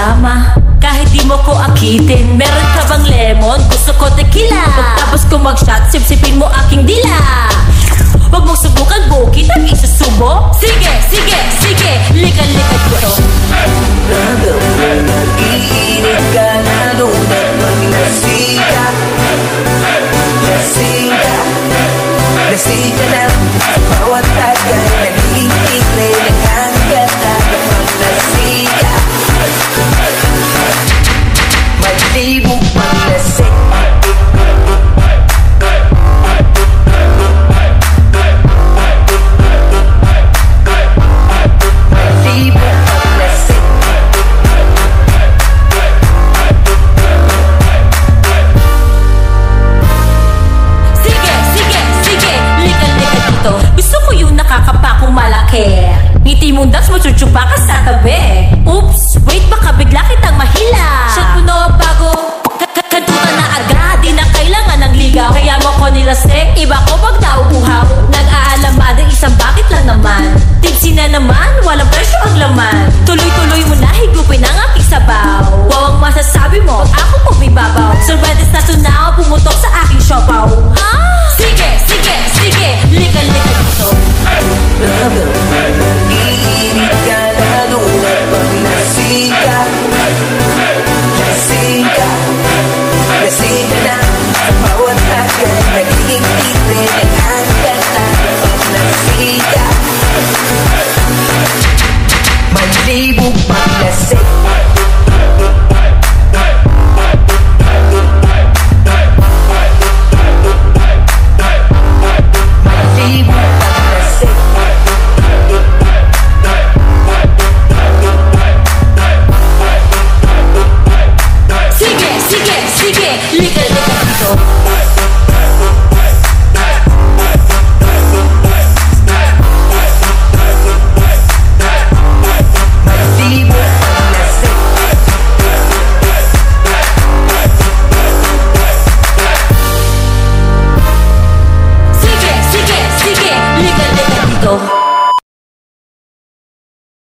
dama, kahit di mo ko akitin. Meron ka bang lemon? Gusto ko tequila. Pagtapos ko mag-shot, sipsipin mo aking dila. Huwag mong subukan, bukit at isusubo. Sige, sige, sige, likan-likan ko to. Nag-iinit ka na doon at mag-lasing ka. Lasing ka, lasing ka na. Bawat tagay nag-iinit naghangat na kapag lasing ka. Malibog maglasing. Gusto ko yung nakakapakong malaki. Ngiti mong das mo, chuchupa ka sa tabi. Oops, wait, baka bigla kitang mahila. Shot mo na bago kantuta na agad. Di na kailangan ng ligaw. Kaya mo ko nilasing, iba ko pag nauuhaw. Nag-aalamada, isang bakit lang naman. Tipsy na naman, walang presyo ang laman. Tuloy-tuloy mo na higupin ang aking sabaw. Wow ang masasabi mo, ako